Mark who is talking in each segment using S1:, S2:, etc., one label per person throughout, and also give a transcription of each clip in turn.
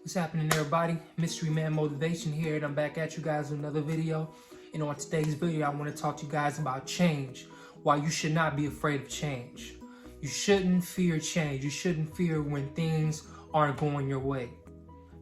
S1: What's happening, everybody? Mystery Man Motivation here, and I'm back at you guys with another video. And on today's video, I want to talk to you guys about change. Why you should not be afraid of change. You shouldn't fear change. You shouldn't fear when things aren't going your way.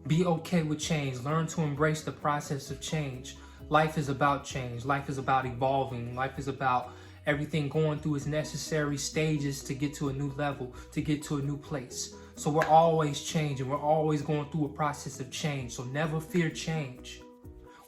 S1: Be okay with change. Learn to embrace the process of change. Life is about change. Life is about evolving. Life is about everything going through its necessary stages to get to a new level, to get to a new place. So we're always changing. We're always going through a process of change. So never fear change.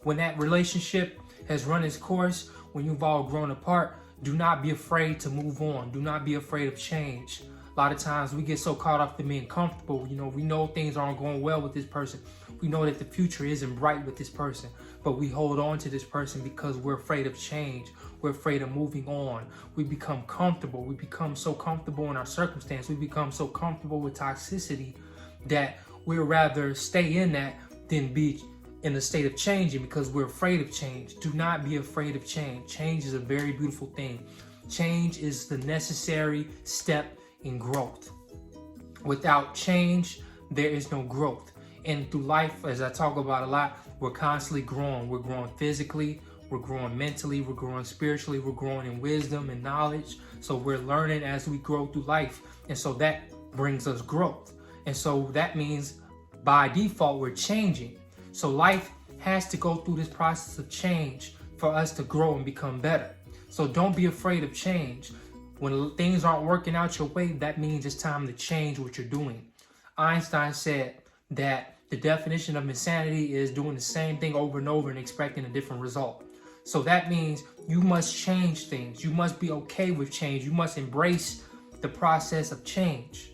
S1: When that relationship has run its course, when you've all grown apart, do not be afraid to move on. Do not be afraid of change. A lot of times we get so caught up in being comfortable. We know things aren't going well with this person. We know that the future isn't bright with this person, but we hold on to this person because we're afraid of change. We're afraid of moving on. We become comfortable. We become so comfortable in our circumstance. We become so comfortable with toxicity that we'd rather stay in that than be in a state of changing because we're afraid of change. Do not be afraid of change. Change is a very beautiful thing. Change is the necessary step in growth. Without change, there is no growth. And through life, as I talk about a lot, we're constantly growing. We're growing physically, we're growing mentally, we're growing spiritually, we're growing in wisdom and knowledge. So we're learning as we grow through life. And so that brings us growth. And so that means by default, we're changing. So life has to go through this process of change for us to grow and become better. So don't be afraid of change. When things aren't working out your way, that means it's time to change what you're doing. Einstein said that the definition of insanity is doing the same thing over and over and expecting a different result. So that means you must change things. You must be okay with change. You must embrace the process of change.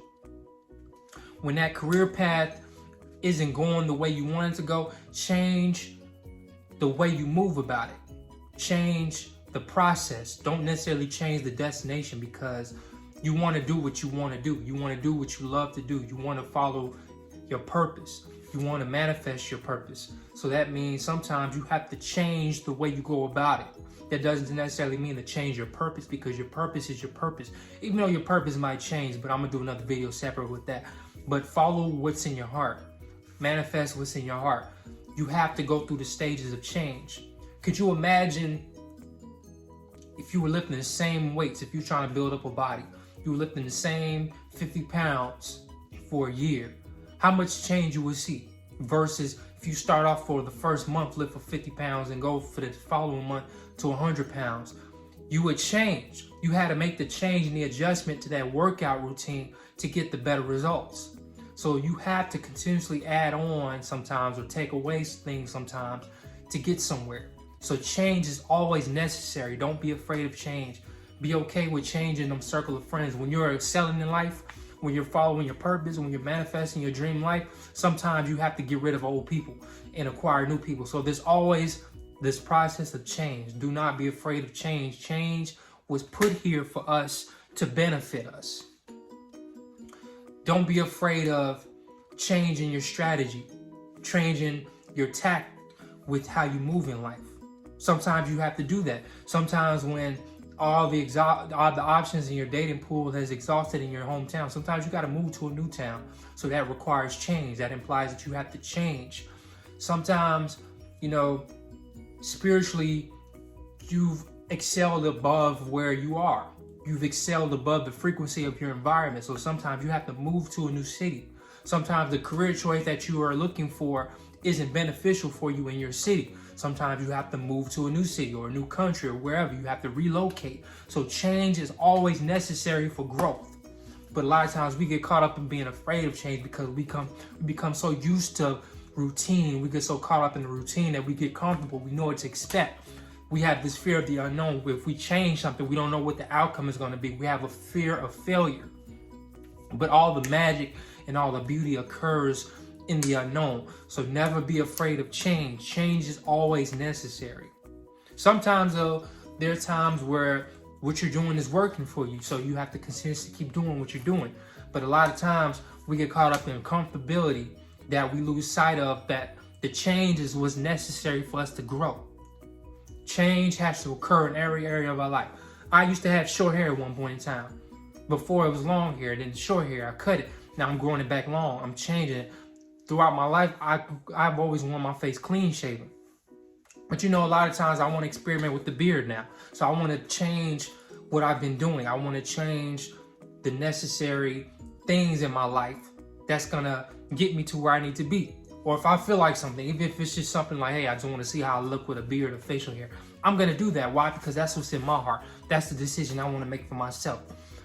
S1: When that career path isn't going the way you want it to go, change the way you move about it. Change the process. Don't necessarily change the destination because you want to do what you want to do. You want to do what you love to do. You want to follow your purpose. You want to manifest your purpose. So that means sometimes you have to change the way you go about it. That doesn't necessarily mean to change your purpose because your purpose is your purpose. Even though your purpose might change, but I'm going to do another video separate with that. But follow what's in your heart. Manifest what's in your heart. You have to go through the stages of change. Could you imagine if you were lifting the same weights, if you're trying to build up a body, you were lifting the same 50 pounds for a year, how much change you would see versus if you start off for the first month lift for 50 pounds and go for the following month to 100 pounds, you would change. You had to make the change and the adjustment to that workout routine to get the better results. So you have to continuously add on sometimes or take away things sometimes to get somewhere. So change is always necessary. Don't be afraid of change. Be okay with changing them circle of friends. When you're excelling in life, when you're following your purpose, when you're manifesting your dream life, sometimes you have to get rid of old people and acquire new people. So there's always this process of change. Do not be afraid of change. Change was put here for us to benefit us. Don't be afraid of changing your strategy, changing your tact with how you move in life. Sometimes you have to do that. Sometimes when all the options in your dating pool has exhausted in your hometown, sometimes you got to move to a new town. So that requires change. That implies that you have to change. Sometimes, spiritually, you've excelled above where you are. You've excelled above the frequency of your environment. So sometimes you have to move to a new city. Sometimes the career choice that you are looking for isn't beneficial for you in your city. Sometimes you have to move to a new city or a new country or wherever. You have to relocate. So change is always necessary for growth. But a lot of times we get caught up in being afraid of change because we become so used to routine. We get so caught up in the routine that we get comfortable. We know what to expect. We have this fear of the unknown. If we change something, we don't know what the outcome is going to be. We have a fear of failure. But all the magic and all the beauty occurs in the unknown. So never be afraid of change. Change is always necessary. Sometimes though, there are times where what you're doing is working for you. So you have to continuously keep doing what you're doing. But a lot of times we get caught up in comfortability that we lose sight of that the change is what's necessary for us to grow. Change has to occur in every area of our life. I used to have short hair at one point in time. Before it was long hair, then short hair, I cut it. Now I'm growing it back long. I'm changing it throughout my life, I've always worn my face clean shaven. But you know, a lot of times I want to experiment with the beard now. So I want to change what I've been doing. I want to change the necessary things in my life that's gonna get me to where I need to be. Or if I feel like something, even if it's just something like, hey, I just want to see how I look with a beard or facial hair, I'm gonna do that. Why? Because that's what's in my heart. That's the decision I want to make for myself.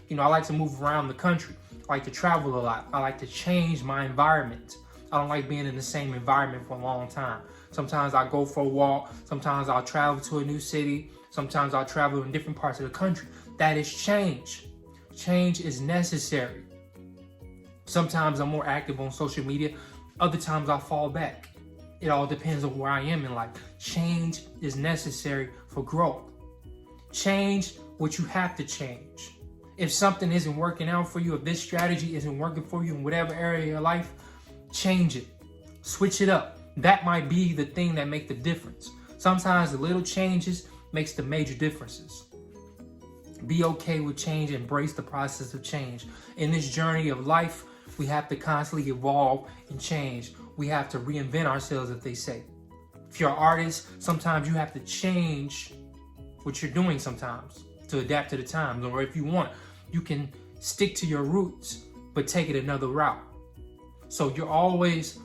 S1: You know, I like to move around the country. I like to travel a lot. I like to change my environment. I don't like being in the same environment for a long time. Sometimes I go for a walk. Sometimes I'll travel to a new city. Sometimes I'll travel in different parts of the country. That is change. Change is necessary. Sometimes I'm more active on social media. Other times I'll fall back. It all depends on where I am in life. Change is necessary for growth. Change what you have to change. If something isn't working out for you, if this strategy isn't working for you in whatever area of your life, change it. Switch it up. That might be the thing that makes the difference. Sometimes the little changes makes the major differences. Be okay with change. Embrace the process of change. In this journey of life, we have to constantly evolve and change. We have to reinvent ourselves, if they say. If you're an artist, sometimes you have to change what you're doing sometimes to adapt to the times. Or if you want, you can stick to your roots, but take it another route. So you're always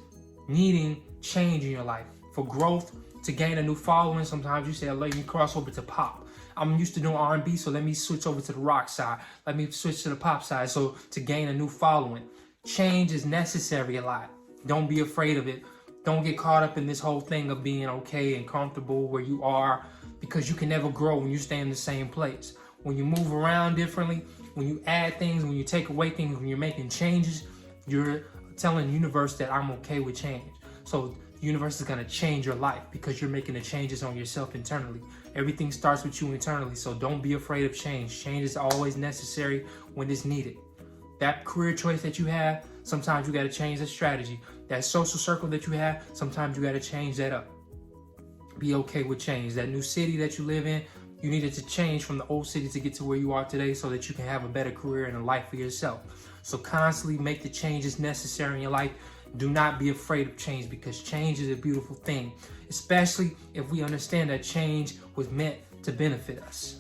S1: needing change in your life for growth, to gain a new following. Sometimes you say, let me cross over to pop. I'm used to doing R&B, so let me switch over to the rock side. Let me switch to the pop side, so to gain a new following. Change is necessary a lot. Don't be afraid of it. Don't get caught up in this whole thing of being okay and comfortable where you are, because you can never grow when you stay in the same place. When you move around differently, when you add things, when you take away things, when you're making changes, you're telling the universe that I'm okay with change. So the universe is going to change your life because you're making the changes on yourself internally. Everything starts with you internally, so don't be afraid of change. Change is always necessary when it's needed. That career choice that you have, sometimes you got to change the strategy. That social circle that you have, sometimes you got to change that up. Be okay with change. That new city that you live in, you needed to change from the old city to get to where you are today so that you can have a better career and a life for yourself. So constantly make the changes necessary in your life. Do not be afraid of change, because change is a beautiful thing, especially if we understand that change was meant to benefit us.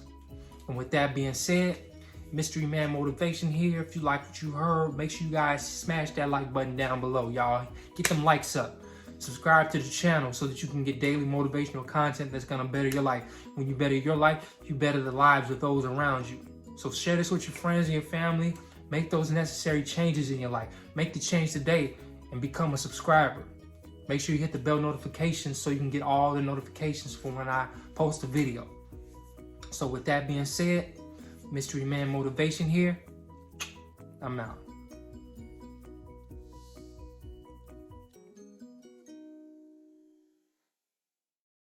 S1: And with that being said, Mystery Man Motivation here. If you like what you heard, make sure you guys smash that like button down below, y'all. Get them likes up. Subscribe to the channel so that you can get daily motivational content that's going to better your life. When you better your life, you better the lives of those around you. So share this with your friends and your family. Make those necessary changes in your life. Make the change today and become a subscriber. Make sure you hit the bell notifications so you can get all the notifications for when I post a video. So with that being said, Mystery Man Motivation here. I'm out.